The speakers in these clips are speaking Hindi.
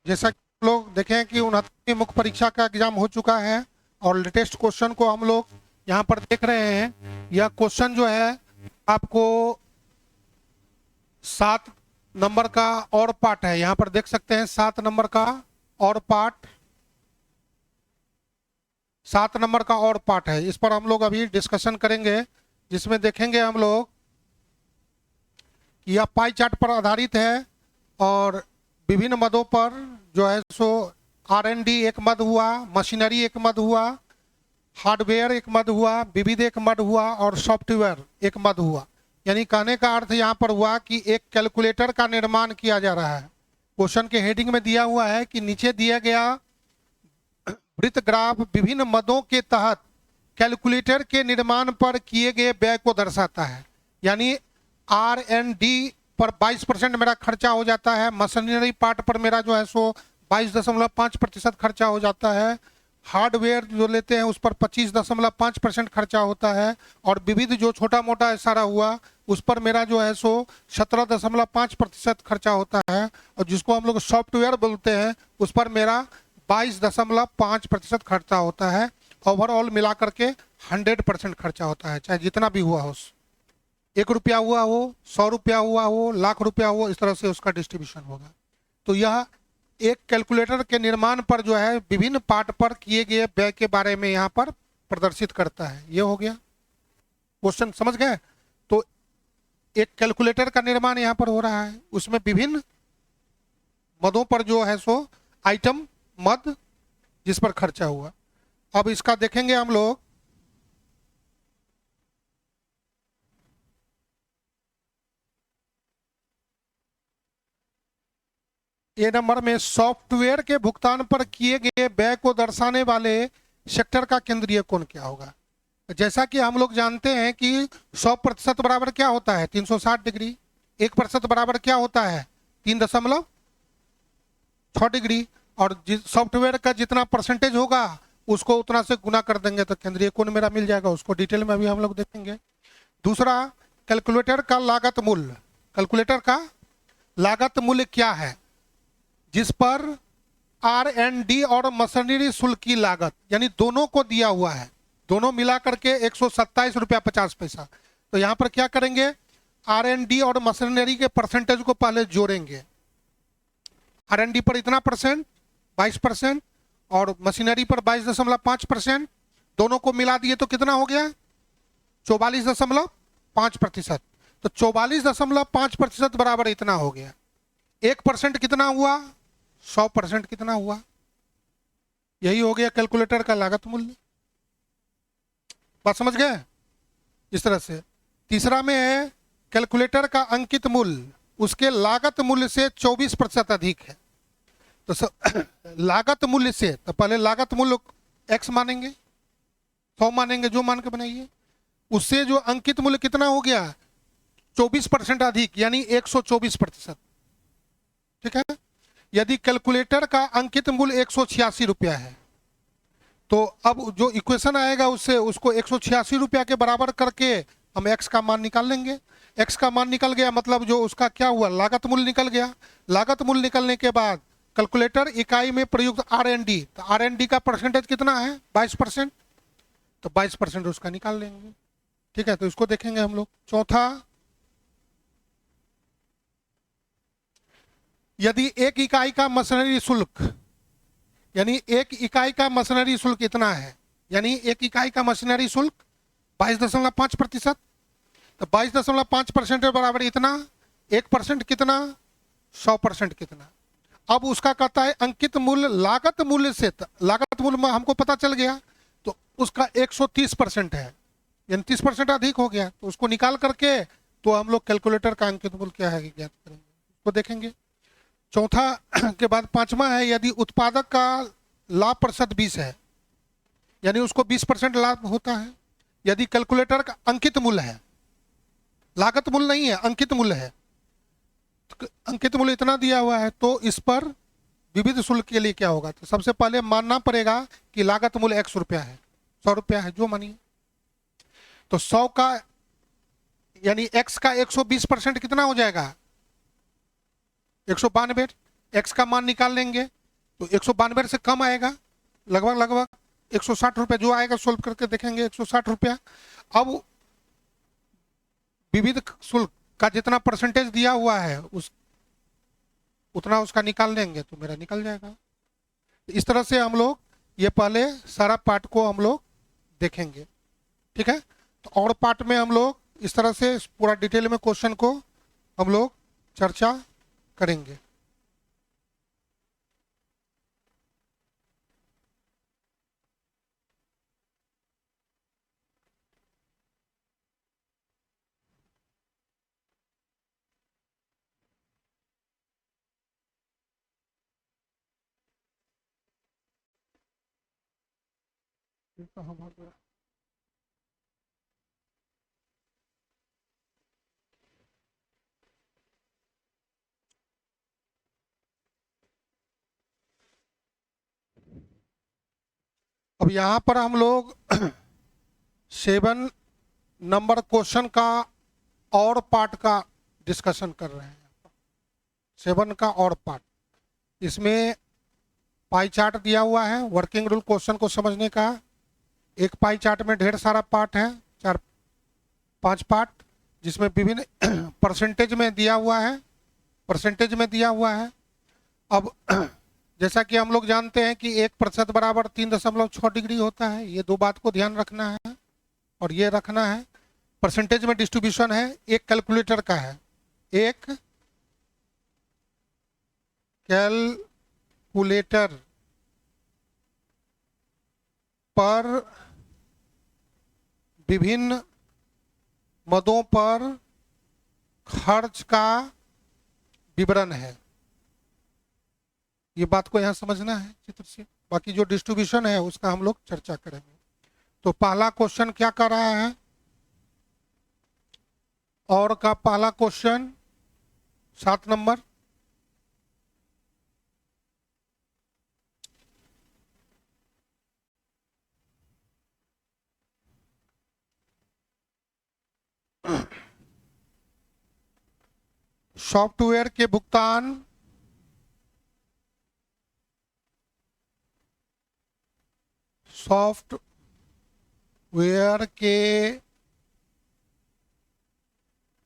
जैसा कि हम लोग देखें कि 69वीं मुख्य परीक्षा का एग्जाम हो चुका है और लेटेस्ट क्वेश्चन को हम लोग यहाँ पर देख रहे हैं। यह क्वेश्चन जो है आपको 7 नंबर का और पार्ट है, यहाँ पर देख सकते हैं 7 नंबर का और पार्ट, 7 नंबर का और पार्ट है। इस पर हम लोग अभी डिस्कशन करेंगे, जिसमें देखेंगे हम लोग कि यह पाई चार्ट पर आधारित है और विभिन्न मदों पर जो है सो R&D एक मद हुआ, मशीनरी एक मद हुआ, हार्डवेयर एक मद हुआ, विविध एक मद हुआ और सॉफ्टवेयर एक मद हुआ। यानी कहने का अर्थ यहाँ पर हुआ कि एक कैलकुलेटर का निर्माण किया जा रहा है। क्वेश्चन के हेडिंग में दिया हुआ है कि नीचे दिया गया वृत्त ग्राफ विभिन्न मदों के तहत कैलकुलेटर के निर्माण पर किए गए व्यय को दर्शाता है। यानी R&D पर 22% मेरा खर्चा हो जाता है, मशीनरी पार्ट पर मेरा जो है सो 22.5% खर्चा हो जाता है, हार्डवेयर जो लेते हैं उस पर 25.5% खर्चा होता है और विविध जो छोटा मोटा सारा हुआ उस पर मेरा जो है सो 17.5% खर्चा होता है और जिसको हम लोग सॉफ्टवेयर बोलते हैं उस पर मेरा 22.5% खर्चा होता है। ओवरऑल मिला करके 100% खर्चा होता है, चाहे जितना भी हुआ हो, 1 रुपया हुआ हो, 100 रुपया हुआ हो, लाख रुपया हो, इस तरह से उसका डिस्ट्रीब्यूशन होगा। तो यह एक कैलकुलेटर के निर्माण पर जो है विभिन्न पार्ट पर किए गए व्यय के बारे में यहाँ पर प्रदर्शित करता है। ये हो गया क्वेश्चन, समझ गए? तो एक कैलकुलेटर का निर्माण यहाँ पर हो रहा है, उसमें विभिन्न मदों पर जो है सो आइटम मद जिस पर खर्चा हुआ। अब इसका देखेंगे हम लोग। ए नंबर में सॉफ्टवेयर के भुगतान पर किए गए व्यय को दर्शाने वाले सेक्टर का केंद्रीय कोण क्या होगा? जैसा कि हम लोग जानते हैं कि 100% बराबर क्या होता है? 360 डिग्री। 1% बराबर क्या होता है? 3.6 डिग्री। और सॉफ्टवेयर का जितना परसेंटेज होगा उसको उतना से गुना कर देंगे तो केंद्रीय कोण मेरा मिल जाएगा। उसको डिटेल में अभी हम लोग देखेंगे। दूसरा, कैलकुलेटर का लागत मूल्य। कैलकुलेटर का लागत मूल्य क्या है? जिस पर R&D और मशीनरी शुल्क की लागत यानी दोनों को दिया हुआ है, दोनों मिला करके 127 रुपया 50 पैसा। तो यहाँ पर क्या करेंगे? R&D और मशीनरी के परसेंटेज को पहले जोड़ेंगे। R&D पर इतना परसेंट 22% और मशीनरी पर 22.5%, दोनों को मिला दिए तो कितना हो गया? 44.5%। तो 44.5% बराबर इतना हो गया। 1% कितना हुआ? 100% कितना हुआ? यही हो गया कैलकुलेटर का लागत मूल्य। बात समझ गए? इस तरह से। तीसरा में है कैलकुलेटर का अंकित मूल्य उसके लागत मूल्य से 24% अधिक है। तो लागत मूल्य से, तो पहले लागत मूल्य x मानेंगे, 100 मानेंगे, जो मान के बनाइए। उससे जो अंकित मूल्य कितना हो गया? 24% अधिक, यानी 124%। ठीक है। यदि कैलकुलेटर का अंकित मूल्य 186 रुपया है तो अब जो इक्वेशन आएगा उससे उसको 186 रुपया के बराबर करके हम x का मान निकाल लेंगे। x का मान निकल गया मतलब जो उसका क्या हुआ? लागत मूल्य निकल गया। लागत मूल्य निकलने के बाद कैलकुलेटर इकाई में प्रयुक्त R&D, तो R&D का परसेंटेज कितना है? 22%। तो 22% उसका निकाल लेंगे। ठीक है, तो इसको देखेंगे हम लोग। चौथा, यदि एक इकाई का मशीनरी शुल्क, यानी एक इकाई का मशीनरी शुल्क इतना है, यानी एक इकाई का मशीनरी शुल्क 22.5%, तो 22.5% के बराबर इतना, 1% कितना? 100% कितना? अब उसका कहता है अंकित मूल्य लागत मूल्य से, लागत मूल्य में हमको पता चल गया तो उसका 130% है, यानी 30% अधिक हो गया। तो उसको निकाल करके तो हम लोग कैलकुलेटर का अंकित मूल्य क्या है ज्ञात करेंगे, उसको देखेंगे। चौथा के बाद पांचवा है, यदि उत्पादक का लाभ प्रतिशत 20 है, यानी उसको 20% लाभ होता है। यदि कैलकुलेटर का अंकित मूल्य है, लागत मूल्य नहीं है, अंकित मूल्य है, तो अंकित मूल्य इतना दिया हुआ है, तो इस पर विविध शुल्क के लिए क्या होगा? तो सबसे पहले मानना पड़ेगा कि लागत मूल्य 100 रुपया है, 100 रुपया है, जो मानिए। तो 100 का यानी x का 120% कितना हो जाएगा? 192। x का मान निकाल लेंगे, तो 192 से कम आएगा, लगभग लगभग 160 रुपये जो आएगा, सोल्व करके देखेंगे 160 रुपया। अब विविध शुल्क का जितना परसेंटेज दिया हुआ है उस उतना उसका निकाल लेंगे तो मेरा निकल जाएगा। इस तरह से हम लोग ये पहले सारा पार्ट को हम लोग देखेंगे, ठीक है। तो और पार्ट में हम लोग इस तरह से पूरा डिटेल में क्वेश्चन को हम लोग चर्चा करेंगे। अब यहाँ पर हम लोग 7 नंबर क्वेश्चन का और पार्ट का डिस्कशन कर रहे हैं। 7 का और पार्ट, इसमें पाई चार्ट दिया हुआ है वर्किंग रूल क्वेश्चन को समझने का। एक पाई चार्ट में ढेर सारा पार्ट है, 4-5 पार्ट, जिसमें विभिन्न परसेंटेज में दिया हुआ है, परसेंटेज में दिया हुआ है। अब जैसा कि हम लोग जानते हैं कि 1% बराबर 3.6 डिग्री होता है, ये दो बात को ध्यान रखना है और ये रखना है। परसेंटेज में डिस्ट्रीब्यूशन है, एक कैलकुलेटर का है, एक कैलकुलेटर पर विभिन्न मदों पर खर्च का विवरण है। ये बात को यहाँ समझना है चित्र से, बाकी जो डिस्ट्रीब्यूशन है उसका हम लोग चर्चा करेंगे। तो पहला क्वेश्चन क्या कर रहा है, और का पहला क्वेश्चन 7 नंबर, सॉफ्टवेयर के भुगतान सॉफ्टवेयर के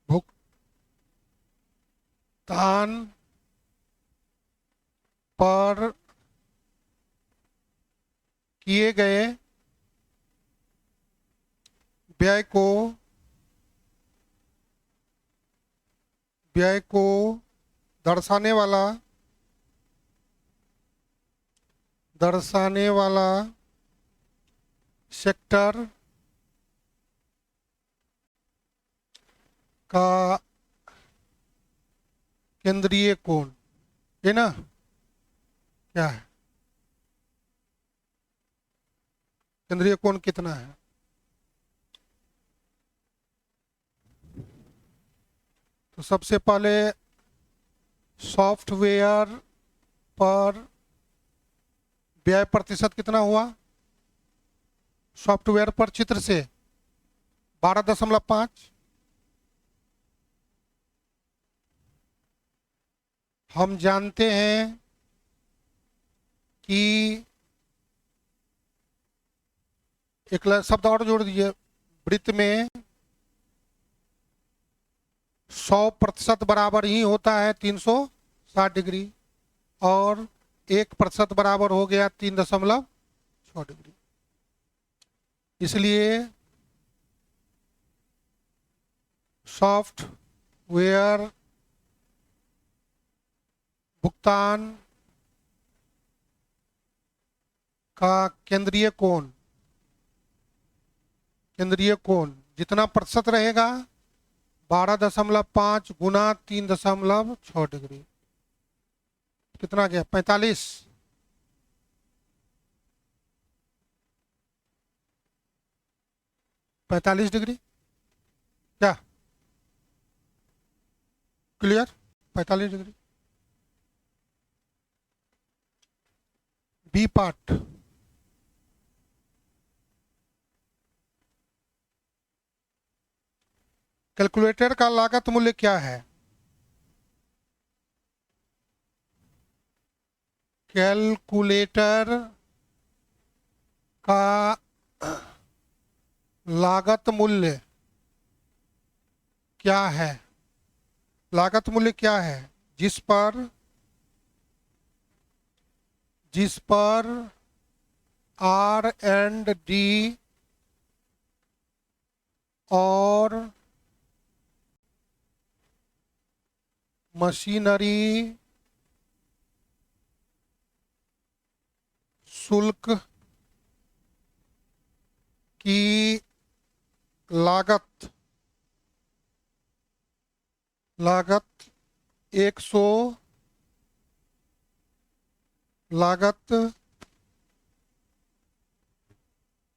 भुगतान पर किए गए व्यय को दर्शाने वाला सेक्टर का केंद्रीय कोण, ये ना क्या है, केंद्रीय कोण कितना है। तो सबसे पहले सॉफ्टवेयर पर व्यय प्रतिशत कितना हुआ, सॉफ्टवेयर पर चित्र से 12.5। हम जानते हैं कि एक शब्द और जोड़ दीजिए, वृत्त में 100% बराबर ही होता है 360 डिग्री, और 1% बराबर हो गया 3.6 डिग्री। इसलिए सॉफ्टवेयर भुगतान का केंद्रीय कोण जितना प्रतिशत रहेगा 12.5 गुना 3.6 डिग्री, कितना गया 45 डिग्री, क्या क्लियर, 45 डिग्री। बी पार्ट, कैलकुलेटर का लागत मूल्य क्या है, कैलकुलेटर का लागत मूल्य क्या है? लागत मूल्य क्या है जिस पर R&D और मशीनरी शुल्क की लागत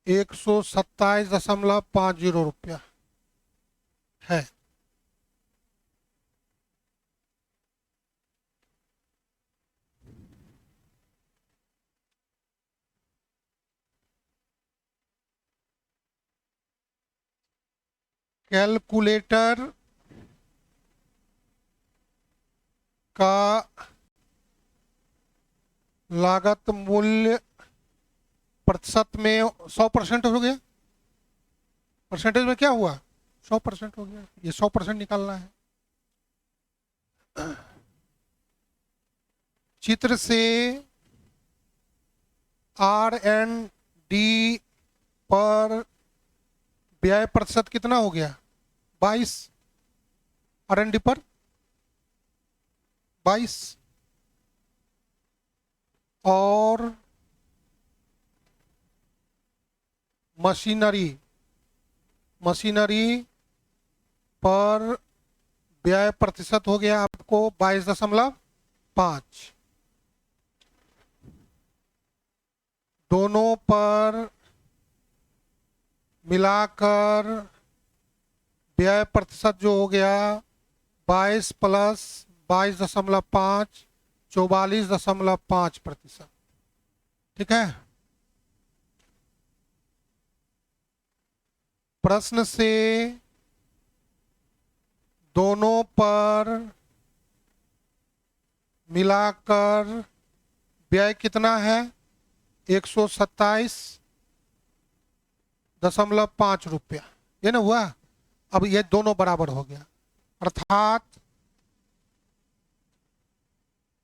127.50 रुपया है। कैलकुलेटर का लागत मूल्य प्रतिशत में 100% हो गया। परसेंटेज में क्या हुआ? 100% हो गया। ये 100% निकालना है। चित्र से R&D पर व्यय प्रतिशत कितना हो गया? 22। R&D पर 22 और मशीनरी पर व्यय प्रतिशत हो गया आपको 22.5। दोनों पर मिलाकर व्यय प्रतिशत जो हो गया 22 प्लस 22.5 44.5%। ठीक है। प्रश्न से दोनों पर मिलाकर व्यय कितना है? 127.5 रुपया। ये ना हुआ। अब ये दोनों बराबर हो गया, अर्थात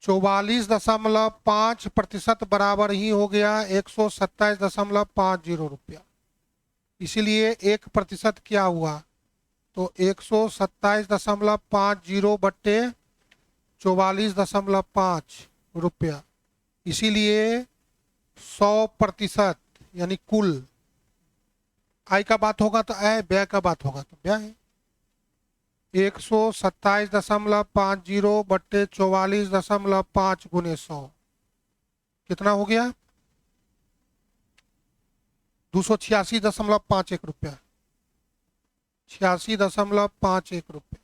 44.5% बराबर ही हो गया 127.50 रुपया। इसीलिए 1% क्या हुआ? तो 127.50 बट्टे 44.5 रुपया। इसीलिए 100% यानी कुल आय का बात होगा तो आय, व्यय का बात होगा तो व्यय। 127.50 बट्टे 44.5 गुने 100 कितना हो गया? 286.51 रुपया। 86.51 रुपया।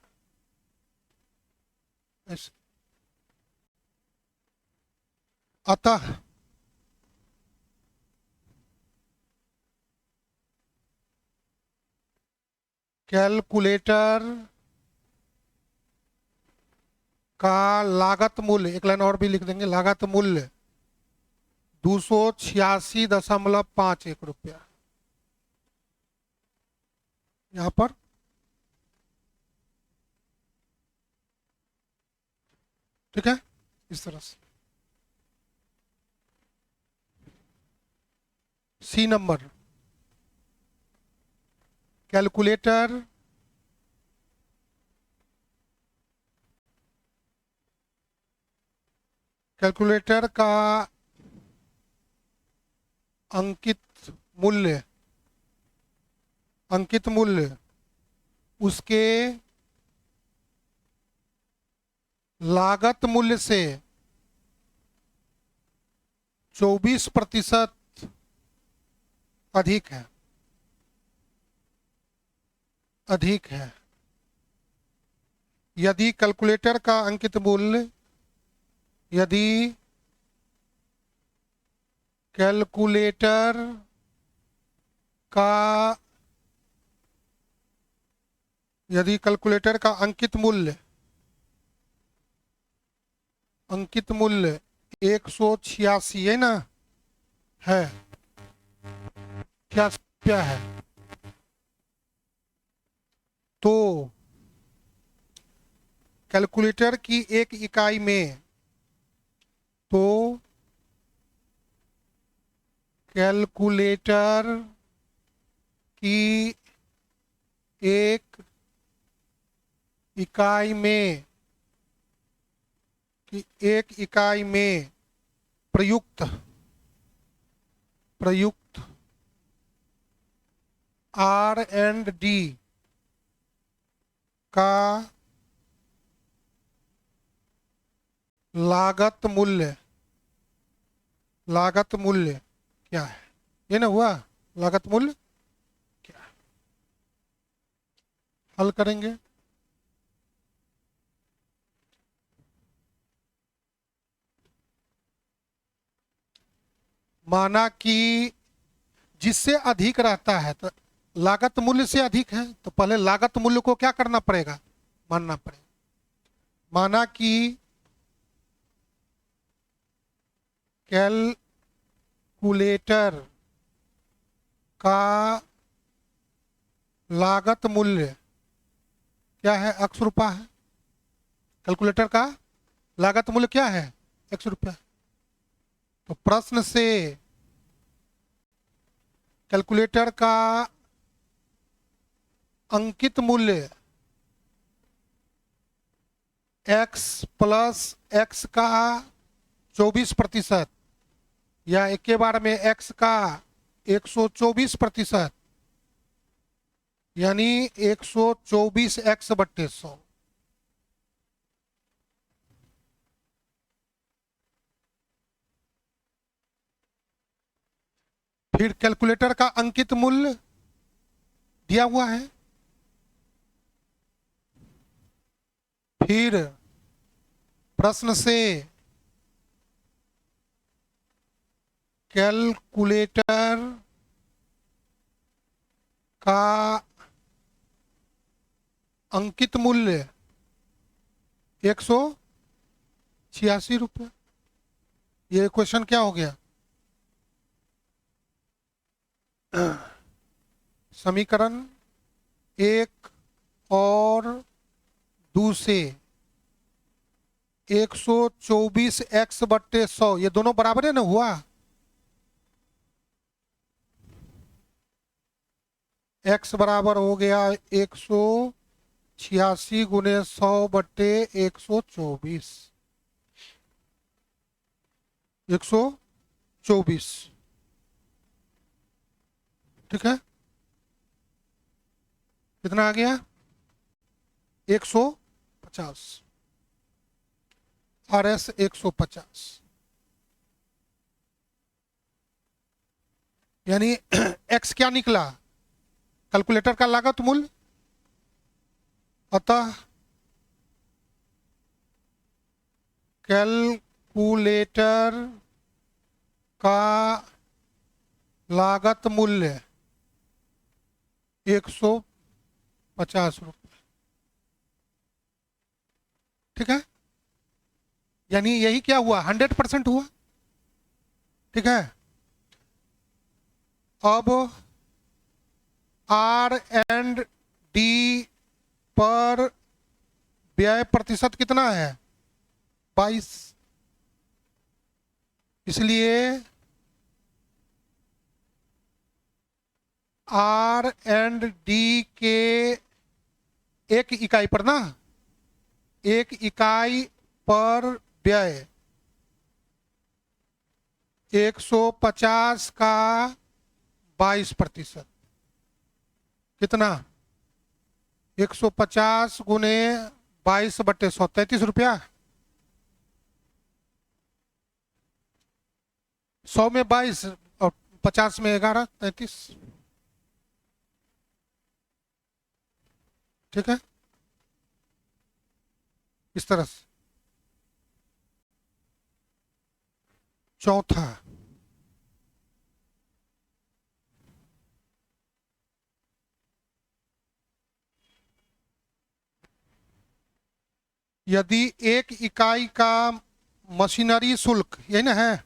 अतः कैलकुलेटर का लागत मूल्य, एक लाइन और भी लिख देंगे, लागत मूल्य 286.51 रुपया। यहां पर ठीक है, इस तरह से। सी नंबर, कैलकुलेटर का अंकित मूल्य उसके लागत मूल्य से 24% अधिक है। यदि कैलकुलेटर का अंकित मूल्य, यदि कैलकुलेटर का अंकित मूल्य 186 है ना, है क्या क्या है। तो कैलकुलेटर की एक इकाई में, तो कैलकुलेटर की एक इकाई में, कि एक इकाई में प्रयुक्त प्रयुक्त R&D का लागत मूल्य क्या है। ये ना हुआ, लागत मूल्य क्या है। हल करेंगे। माना कि जिससे अधिक रहता है, तो लागत मूल्य से अधिक है, तो पहले लागत मूल्य को क्या करना पड़ेगा, मानना पड़ेगा। माना कि कैलकुलेटर का लागत मूल्य क्या है, ₹100 है। कैलकुलेटर का लागत मूल्य क्या है, ₹100। तो प्रश्न से कैलकुलेटर का अंकित मूल्य x प्लस x का 24%, या एक के बार में x का 124%, यानी 124x/100। फिर कैलकुलेटर का अंकित मूल्य दिया हुआ है। फिर प्रश्न से कैलकुलेटर का अंकित मूल्य ₹186। ये क्वेश्चन क्या हो गया, समीकरण 1 और 2 से 124x/100, ये दोनों बराबर है ना हुआ। x बराबर हो गया 186 गुने 100/124, 124। ठीक है, कितना आ गया, 150। RS 150, यानी x क्या निकला, कैलकुलेटर का लागत मूल्य। अतः कैलकुलेटर का लागत मूल्य ₹150। ठीक है, यानी यही क्या हुआ, 100% हुआ। ठीक है, अब R&D पर व्यय प्रतिशत कितना है, 22। इसलिए R&D के एक इकाई पर ना, एक इकाई पर व्यय 150 का 22%, कितना, 150 गुने 22/100, ₹33। 100 में 22 और 50 में 11, 33। ठीक है, इस तरह से। चौथा, यदि एक इकाई का मशीनरी शुल्क, यही ना है।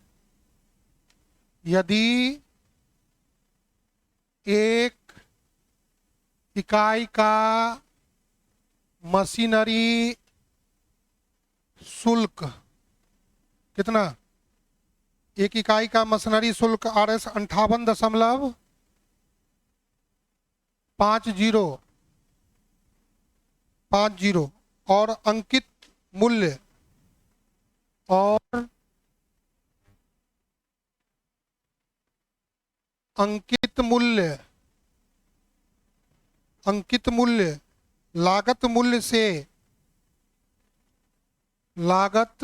यदि एक इकाई का मशीनरी शुल्क कितना, एक इकाई का मशीनरी शुल्क RS 58.50 और अंकित मूल्य और अंकित मूल्य लागत मूल्य से लागत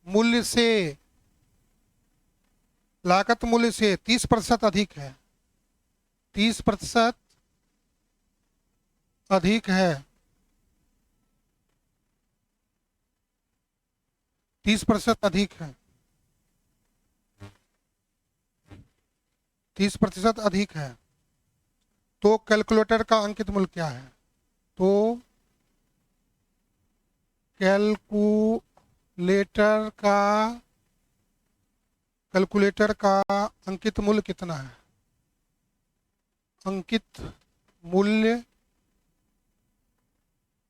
मूल्य से 30% अधिक है, 30% अधिक है, 30% अधिक है, 30% अधिक है, तो कैलकुलेटर का अंकित मूल्य क्या है? तो कैलकुलेटर का अंकित मूल्य कितना है? अंकित मूल्य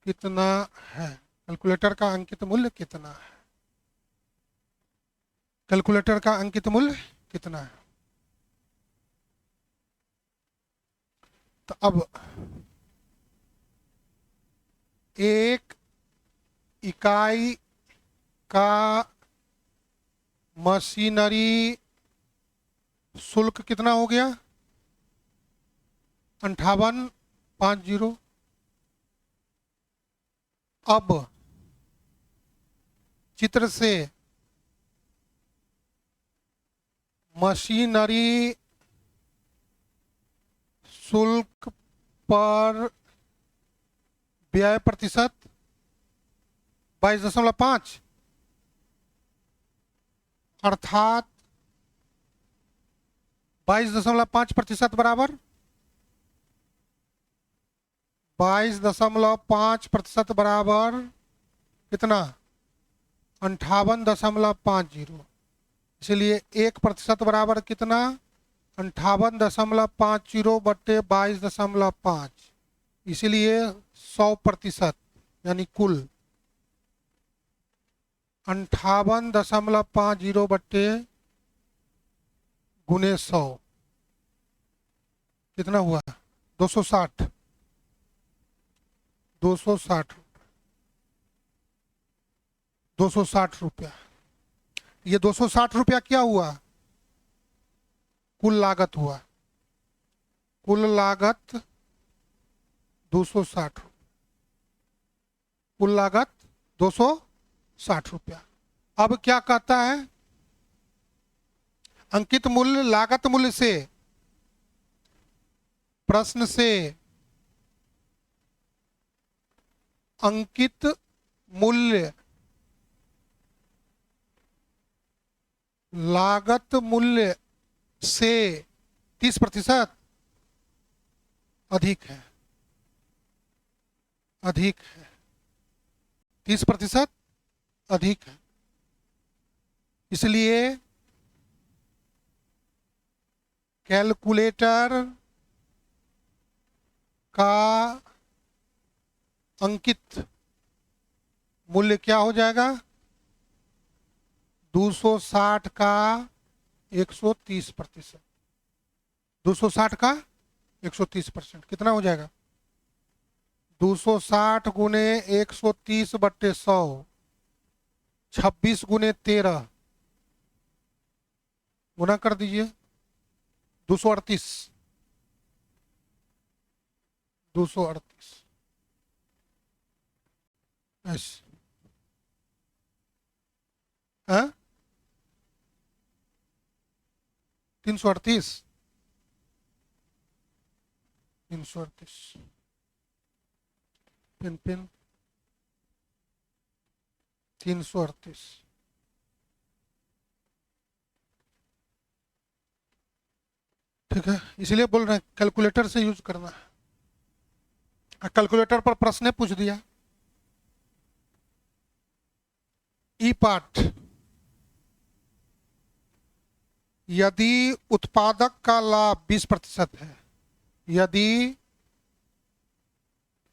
कितना है? कैलकुलेटर का अंकित मूल्य कितना है? कैलकुलेटर का अंकित मूल्य कितना है? तो अब एक इकाई का मशीनरी शुल्क कितना हो गया? 58.50। अब चित्र से मशीनरी शुल्क पर व्यय प्रतिशत 22.5, अर्थात 22.5% बराबर 22.5% बराबर कितना? 58.50। इसलिए 1% बराबर कितना? 58.50 बट्टे 22.5, इसलिए 100% यानी कुल 58.50 बट्टे गुने 100 कितना हुआ? 260 रुपया। ये 260 रुपया क्या हुआ? कुल लागत हुआ। कुल लागत 260, कुल लागत 260 रुपया। अब क्या कहता है? अंकित मूल्य लागत मूल्य से, प्रश्न से अंकित मूल्य लागत मूल्य से 30% अधिक है, 30% अधिक है। इसलिए कैलकुलेटर का अंकित मूल्य क्या हो जाएगा? 260 का 130%, 260 का 130% कितना हो जाएगा? 260 गुने 130 बट्टे 100, 26 गुने 13 गुना कर दीजिए, 238, 238 ऐसे। हाँ 338, 338 पिन 338। ठीक है, इसलिए बोल रहे हैं कैलकुलेटर से यूज करना है। कैलकुलेटर पर प्रश्न पूछ दिया, ई पाठ, यदि उत्पादक का लाभ 20% है, यदि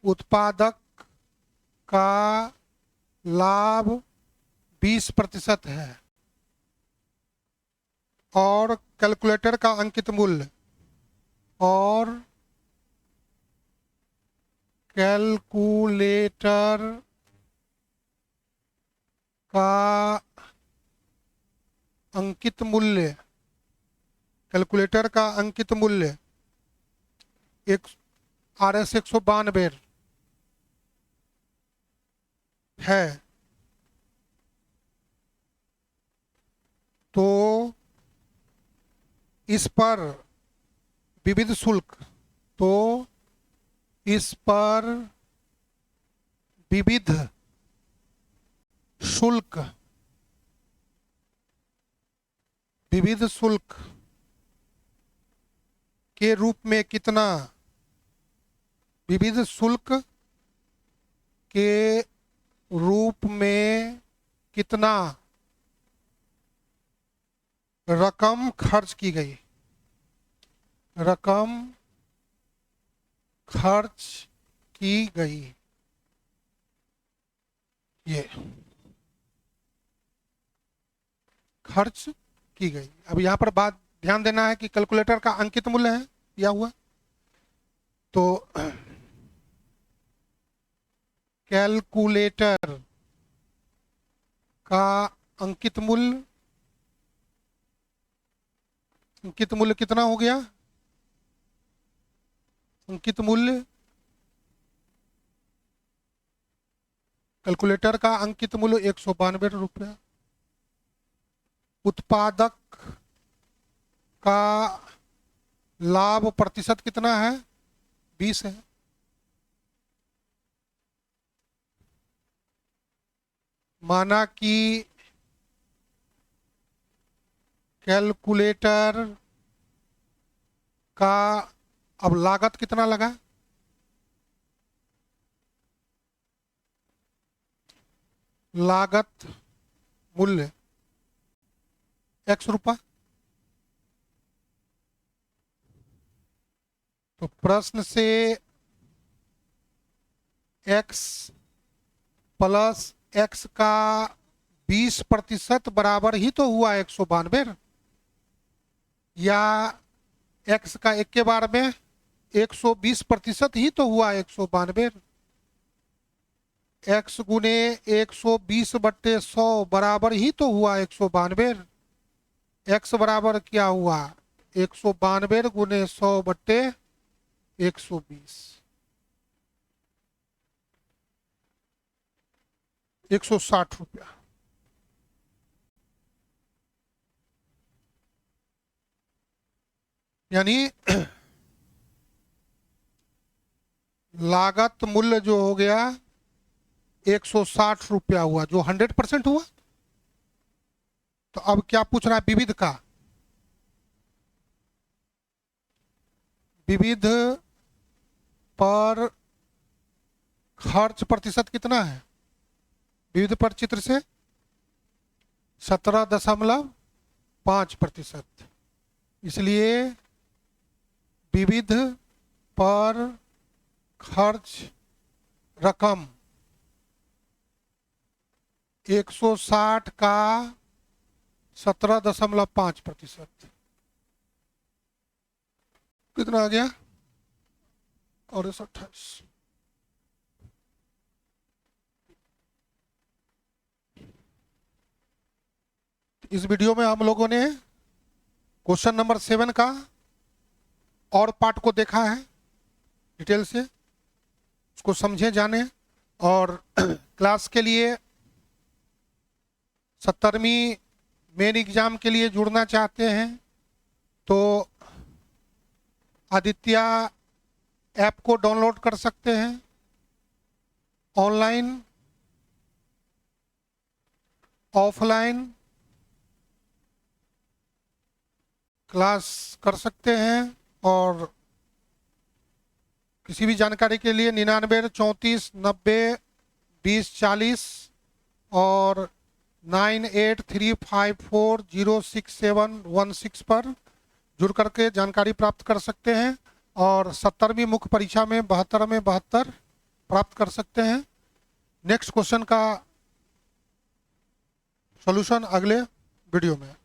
उत्पादक का लाभ 20% है और कैलकुलेटर का अंकित मूल्य, और कैलकुलेटर का अंकित मूल्य, कैलकुलेटर का अंकित मूल्य एक RS 192 है, तो इस पर विविध शुल्क, तो इस पर विविध शुल्क, विविध शुल्क के रूप में कितना, विविध शुल्क के रूप में कितना रकम खर्च की गई, रकम खर्च की गई। ये खर्च की गई। अब यहां पर बात ध्यान देना है कि कैलकुलेटर का अंकित मूल्य है दिया हुआ, तो कैलकुलेटर का अंकित मूल्य, अंकित मूल्य कितना हो गया, अंकित मूल्य, कैलकुलेटर का अंकित मूल्य 192 रुपया। उत्पादक का लाभ प्रतिशत कितना है, 20 है। माना कि कैलकुलेटर का अब लागत कितना लगा, लागत मूल्य X रुपया। तो प्रश्न से x प्लस x का 20% बराबर ही तो हुआ 192, या x का एक के बार में 120% ही तो हुआ 192। x गुने 120/100 बराबर ही तो हुआ 192। x बराबर क्या हुआ, 192 गुने 100/120, 160 रुपया। यानी लागत मूल्य जो हो गया 160 रुपया हुआ, जो 100% हुआ। तो अब क्या पूछ रहा है, विविध का, विविध पर खर्च प्रतिशत कितना है, विविध पर चित्र से 17.5%। इसलिए विविध पर खर्च रकम 160 का 17.5%, कितना आ गया, और 28। इस वीडियो में हम लोगों ने क्वेश्चन नंबर 7 का और पार्ट को देखा है डिटेल से, उसको समझे जाने, और क्लास के लिए 70वीं मेन एग्जाम के लिए जुड़ना चाहते हैं तो आदित्य ऐप को डाउनलोड कर सकते हैं, ऑनलाइन ऑफलाइन क्लास कर सकते हैं। और किसी भी जानकारी के लिए 99 34 90 20 40 और 9835406716 पर जुड़ करके जानकारी प्राप्त कर सकते हैं और 70वीं मुख्य परीक्षा में 72 में 72 प्राप्त कर सकते हैं। नेक्स्ट क्वेश्चन का सॉल्यूशन अगले वीडियो में।